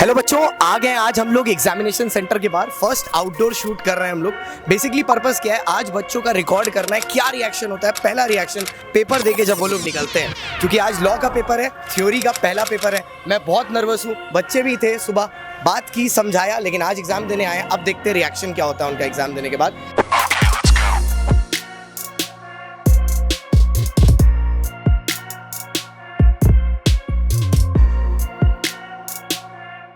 Hello बच्चों, आ गए आज हम लोग एग्जामिनेशन सेंटर के बाहर। फर्स्ट आउटडोर शूट कर रहे हैं हम लोग। बेसिकली पर्पस क्या है, आज बच्चों का रिकॉर्ड करना है, क्या रिएक्शन होता है। पहला रिएक्शन पेपर देके जब वो लोग निकलते हैं, क्योंकि आज लॉ का पेपर है, थ्योरी का पहला पेपर है। मैं बहुत नर्वस हूँ, बच्चे भी थे, सुबह बात की, समझाया, लेकिन आज एग्जाम देने आए। अब देखते हैं रिएक्शन क्या होता है उनका एग्जाम देने के बाद।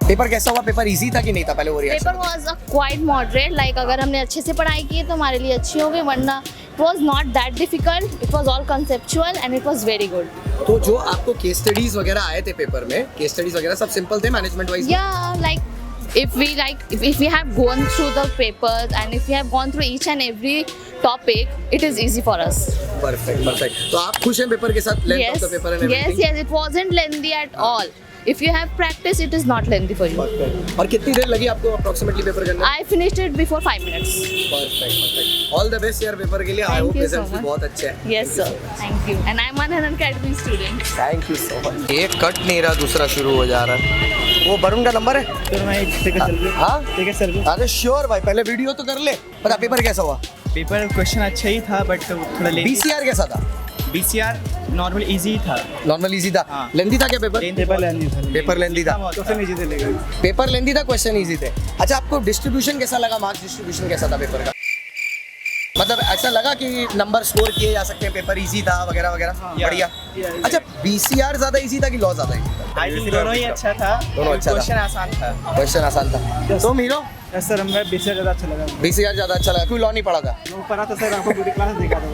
पेपर कैसा हुआ? पेपर इजी था कि नहीं था? पहले वो reaction. Paper was quite moderate, like अगर हमने अच्छे से पढ़ाई की तो हमारे लिए अच्छी होगी, वरना it was not that difficult, it was all conceptual and it was very good. तो जो आपको केस स्टडीज वगैरह आए थे पेपर में, केस स्टडीज वगैरह सब सिंपल थे मैनेजमेंट वाइज? या if we have gone through the papers and if we have gone through each and every topic, it is easy for us. Perfect. तो आप खुश हैं पेपर के साथ? Length of the paper and everything? Yes, it wasn't lengthy at all. If you have practice, it is not lengthy for you. Perfect. और कितनी देर लगी आपको अप्रोक्सीमेटली पेपर करने? I finished it before 5 minutes. Perfect. All the best यार paper के लिए। I hope results भी बहुत अच्छे हैं। Yes sir, thank you. And I'm an academy student. Thank you so much. एक कट नहीं रहा, दूसरा शुरू हो जा रहा है। वो वरुण का नंबर है? हाँ, अरे श्योर भाई, पहले वीडियो तो कर ले। बता पेपर कैसा हुआ? पेपर क्वेश्चन अच्छा ही था, बट थोड़ा लेट। बीसीआर कैसा था? बीसीआर नॉर्मल इजी था। नॉर्मल इजी था। हाँ। लेंथी था क्या पेपर? पेपर लेंदी था। पेपर लेंदी था। क्वेश्चन इजी थे लेकिन। पेपर लेंदी था, क्वेश्चन इजी थे। अच्छा, आपको डिस्ट्रीब्यूशन कैसा लगा? मार्क्स डिस्ट्रीब्यूशन कैसा था पेपर का? मतलब ऐसा लगा कि नंबर स्कोर किए जा सकते हैं, पेपर इजी था वगैरह वगैरह? बढ़िया। अच्छा, बीसीआर ज्यादा इजी था कि लॉ ज्यादा इजी था? आई थिंक दोनों ही अच्छा था। दोनों अच्छा था। क्वेश्चन आसान था। क्वेश्चन आसान था। तुम हीरो? सर हमें बीसीआर ज़्यादा अच्छा लगा। बीसीआर ज्यादा अच्छा लगा? क्यों लॉ नहीं पढ़ा था? पढ़ा था सर, आपको पूरी क्लास देखा था।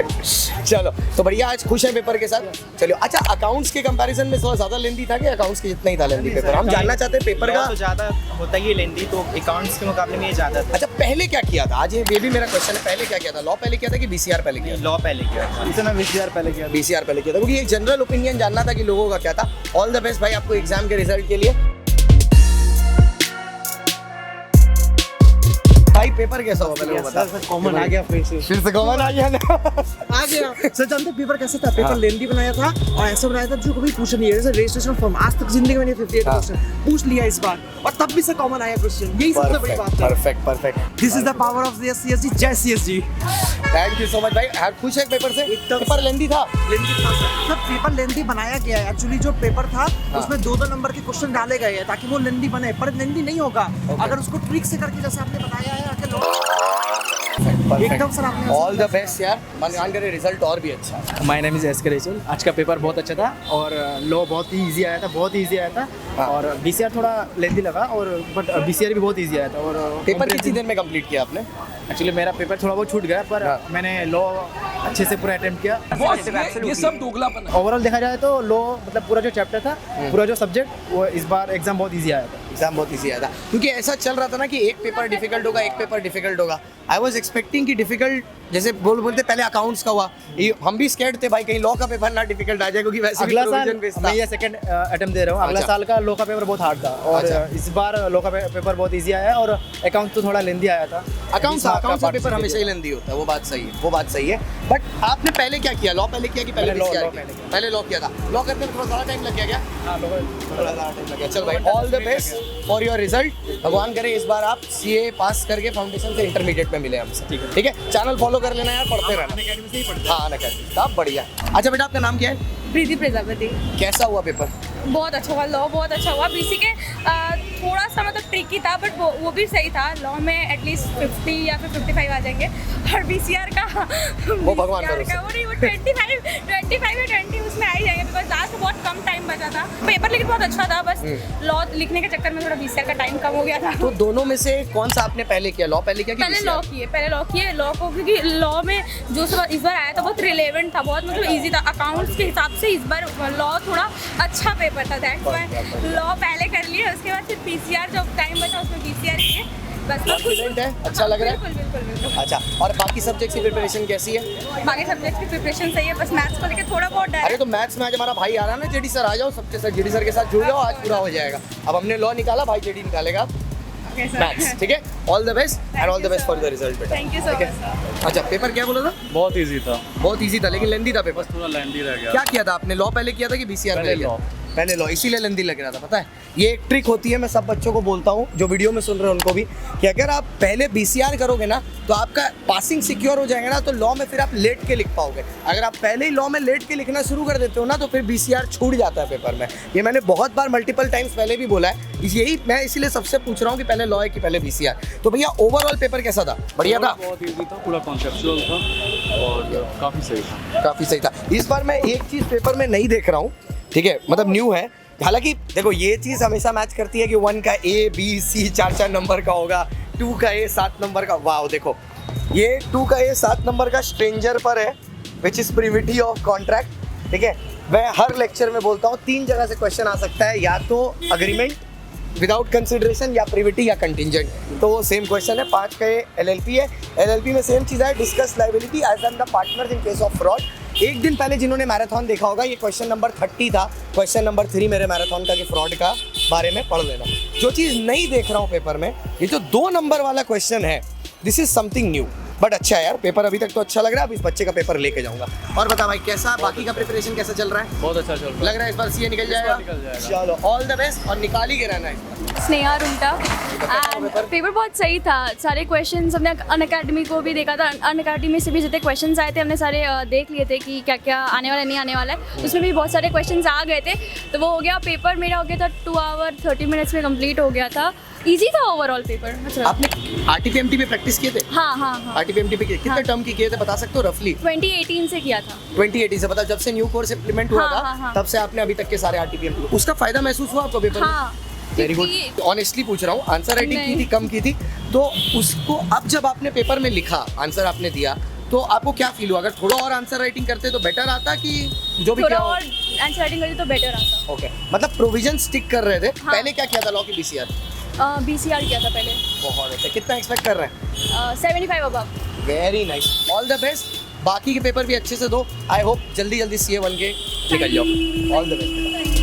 चलो तो बढ़िया, आज खुश है पेपर के साथ। चलिए, अच्छा अकाउंट्स के कंपैरिजन में थोड़ा ज्यादा लेंदी था कि अकाउंट्स के जितना ही था लेंदी पेपर? हम जानना चाहते हैं पेपर का। तो ज़्यादा होता ही लेंदी, तो अकाउंट्स के मुकाबले में ये ज़्यादा था। अच्छा, पहले क्या किया था? आज ये भी मेरा क्वेश्चन है, पहले क्या किया था? लॉ पहले किया था कि बीसीआर पहले किया था? लॉ पहले किया था। इतना बीसीआर पहले किया। बीसीआर पहले किया था, क्योंकि एक जनरल ओपिनियन जानना था कि लोगों का क्या था। ऑल द बेस्ट भाई आपको एग्जाम के रिजल्ट के लिए। भाई पेपर कैसा हुआ पहले वो बता। कॉमन आ गया फिर से कॉमन आ गया ना? आ गया सर। जानते पेपर कैसा था? पेपर लेंदी बनाया था और ऐसा बनाया था जो कभी पूछा नहीं है। जैसे रजिस्ट्रेशन फॉर्म आज तक जिंदगी में नहीं 58 क्वेश्चन पूछ लिया इस बार, और तब भी सर कॉमन आया क्वेश्चन। यही सबसे बड़ी बात है। Perfect. This is the power of the CSG. जय CSG. Thank you so much भाई। खुश है पेपर से? पेपर लेंदी था? लेंदी था सर। पेपर लेंदी बनाया गया है। एक्चुअली जो पेपर था उसमें 2-2 नंबर के क्वेश्चन डाले गए हैं ताकि वो लेंदी बने, पर लेंदी नहीं होगा अगर उसको ट्रिक से करके, जैसे आपने बताया है एकदम सर। आपने ऑल द बेस्ट यार, मान करे रिजल्ट और भी अच्छा। My name is S K Rachel. आज का पेपर बहुत अच्छा था और लॉ बहुत ही इजी आया था, बहुत ही इजी आया था। हाँ। और बीसीआर थोड़ा लेंदी लगा, और बट बीसीआर भी बहुत इजी आया था। और पेपर कितनी देर में कंप्लीट किया आपने? एक्चुअली मेरा पेपर थोड़ा बहुत छूट गया, पर हाँ। मैंने लॉ अच्छे से पूरा अटेम्प्ट किया। ये सब दोगलापन है। ओवरऑल देखा जाए तो लॉ मतलब पूरा जो चैप्टर था, पूरा जो सब्जेक्ट, वो इस बार एग्जाम बहुत इजी आया था। एग्जाम बहुत इजी आया था, क्योंकि ऐसा चल रहा था ना कि एक पेपर डिफिकल्ट होगा, एक पेपर डिफिकल्ट होगा। आई वाज एक्सपेक्टिंग कि डिफिकल्ट, जैसे बोलते पहले अकाउंट्स का हुआ, हम भी स्कैर्ड थे भाई कहीं लॉ का पेपर ना डिफिकल्ट आ जाए, क्योंकि वैसे अगला भी साल प्रोविजन बेस्ड मैं था। ये सेकंड अटेम्प्ट दे रहा हूँ। अगला अच्छा। साल का लॉ का पेपर बहुत हार्ड था, और अच्छा। इस बार लॉ का पेपर बहुत इजी आया है, और अकाउंट तो थोड़ा लेंदी आया था। अकाउंट्स का पेपर हमेशा ही लेंदी होता है, वो बात सही है। बट आपने पहले क्या किया? लॉ पहले किया कि पहले मैंने law बीसीआर पहले किया? किया। पहले लॉ किया था। लॉ करने में थोड़ा ज़्यादा टाइम लग गया क्या? हाँ, थोड़ा ज़्यादा टाइम लग गया। चल भाई, all the best for your result. भगवान करे इस बार आप सीए पास करके फाउंडेशन से इंटरमीडिएट में मिले हमसे। ठीक है, चैनल फॉलो कर लेना यार, पढ़ते रहना। हाँ, अनअकैडमी आप बढ़िया। अच्छा बेटा, आपका नाम क्या है? प्रीति प्रजापति। कैसा हुआ पेपर? बहुत अच्छा हुआ, लॉ बहुत अच्छा हुआ। बीसी के थोड़ा सा मतलब ट्रिकी था, बट वो भी सही था। लॉ में एटलीस्ट 50 या फिर 55 आ जाएंगे, और बीसीआर का वो भगवान BCR भरोसे। का वो नहीं, वो 25 या 20 उसमें आ ही जाएंगे, बिकॉज लास्ट में बहुत कम टाइम बचा था। पेपर लेकिन बहुत अच्छा था, बस लॉ लिखने के चक्कर में थोड़ा बीसीआर का टाइम कम हो गया था। तो दोनों में से कौन सा आपने पहले किया? लॉ पहले किया कि पहले BCR? लॉ किए लॉ को, क्योंकि लॉ में जो सब इस बार आया था बहुत रिलेवेंट था, बहुत मतलब इजी था। अकाउंट्स के हिसाब से इस बार लॉ थोड़ा अच्छा पेपर था, दैट्स व्हाई लॉ पहले कर लिए। उसके बाद फिर पीसीआर जो टाइम बचा उसमें पीसीआर किए, बस। कॉन्फिडेंट है? अच्छा लग रहा है? बिल्कुल। अच्छा, और बाकी सब्जेक्ट्स की प्रिपरेशन कैसी है? बाकी सब्जेक्ट की प्रिपरेशन सही है, बस मैथ्स को लेकर थोड़ा बहुत डर अरे है। तो मैथ्स में आज हमारा भाई आ रहा है ना, जेडी सर, आ जाओ सबके साथ, जेडी सर के साथ जुड़ जाओ, आज पूरा हो जाएगा। अब हमने लॉ निकाला, भाई जेडी निकालेगा मैथ्स। ठीक है, all the best and all the best for the result बेटा। Thank you so much. अच्छा, पेपर क्या बोला था? बहुत इजी था, बहुत इजी था, लेकिन लेंदी था पेपर। थोड़ा लेंदी रह गया। क्या किया था आपने? लॉ पहले किया था कि बीसीआर पहले किया? पहले लॉ, इसीलिए लेंदी लग रहा था, पता है। ये एक ट्रिक होती है, मैं सब बच्चों को बोलता हूँ जो वीडियो में सुन रहे हैं उनको भी, कि अगर आप पहले BCR करोगे ना तो आपका पासिंग सिक्योर हो जाएगा ना, तो लॉ में फिर आप लेट के लिख पाओगे। अगर आप पहले ही लॉ में लेट के लिखना शुरू कर देते हो ना तो फिर BCR छूट जाता है पेपर में। ये मैंने बहुत बार मल्टीपल टाइम्स पहले भी बोला है, यही मैं इसीलिए सबसे पूछ रहा हूँ कि पहले लॉ है कि पहले BCR। तो भैया ओवरऑल पेपर कैसा था? बढ़िया था, बहुत इजी था, पूरा कॉन्सेप्चुअल था और काफ़ी सही था। काफ़ी सही था। इस बार मैं एक चीज़ पेपर में नहीं देख रहा हूँ, ठीक है, मतलब न्यू है। हालांकि देखो ये चीज़ हमेशा मैच करती है कि 1 का A B C 4 नंबर का होगा, 2 का A 7 नंबर का। वाह देखो ये 2 का A 7 नंबर का स्ट्रेंजर पर है, which is privity of contract, ठीक है। मैं हर लेक्चर में बोलता हूँ 3 जगह से क्वेश्चन आ सकता है, या तो अग्रीमेंट विदाउट कंसिडरेशन या प्रिविटी या कंटिजेंट। तो वो सेम क्वेश्चन है। 5 का ये LLP है, LLP में सेम चीज़ है, discuss liability as an the partners in case of fraud. एक दिन पहले जिन्होंने मैराथन देखा होगा, ये क्वेश्चन नंबर 30 था, क्वेश्चन नंबर 3 मेरे मैराथन का कि फ्रॉड का बारे में पढ़ लेना। जो चीज़ नहीं देख रहा हूँ पेपर में, ये जो 2 नंबर वाला क्वेश्चन है, this is something new, but अच्छा है यार, पेपर अभी तक तो अच्छा लग रहा है। अब इस बच्चे का पेपर लेके जाऊंगा। और बता भाई कैसा, बाकी का प्रिपरेशन कैसा चल रहा है? बहुत अच्छा चल रहा है। लग रहा है इस बार CA निकल जाएगा। चलो ऑल द बेस्ट, और निकाल ही के रहना है। स्नेहा रुंटा एंड पेपर बहुत सही था। सारे क्वेश्चंस हमने अनअकैडमी को भी देखा था, अनअकैडमी से भी जितने क्वेश्चंस आए थे हमने सारे देख लिए थे कि क्या क्या आने वाला नहीं आने वाला है। उसमें भी बहुत सारे क्वेश्चंस आ गए थे, तो वो हो गया। पेपर मेरा हो गया था 2 आवर 30 मिनट्स में कंप्लीट हो गया था। इजी था ओवरऑल पेपर। अच्छा, आपने RTPMT पे प्रैक्टिस किए थे? हाँ। RTPMT पे कितने टर्म की किए थे बता सकते हो रफली? 2018 से किया था। 2018 से, मतलब जब से न्यू कोर्स इम्प्लीमेंट हुआ था हाँ। तब से आपने अभी तक के सारे RTPMT। उसका फायदा महसूस हुआ आपको पेपर में? हाँ, वेरी गुड। ऑनेस्टली पूछ रहा हूँ, आंसर राइटिंग की थी, कम की थी, तो उसको अब जब आपने पेपर में लिखा, आंसर आपने दिया, तो आपको क्या फील हुआ? अगर थोड़ा और आंसर राइटिंग करते तो बेटर आता कि जो भी थोड़ा क्या और आंसर राइटिंग करते तो बेटर आता। ओके, मतलब प्रोविजन स्टिक कर रहे थे। हाँ। पहले क्या किया था लॉ की BCR? BCR किया था पहले। बहुत अच्छा, कितना एक्सपेक्ट कर रहे हैं? 75 above. Very nice, all the best. बाकी के पेपर भी अच्छे से दो, आई होप जल्दी CA बन के निकल जाओ। All the best.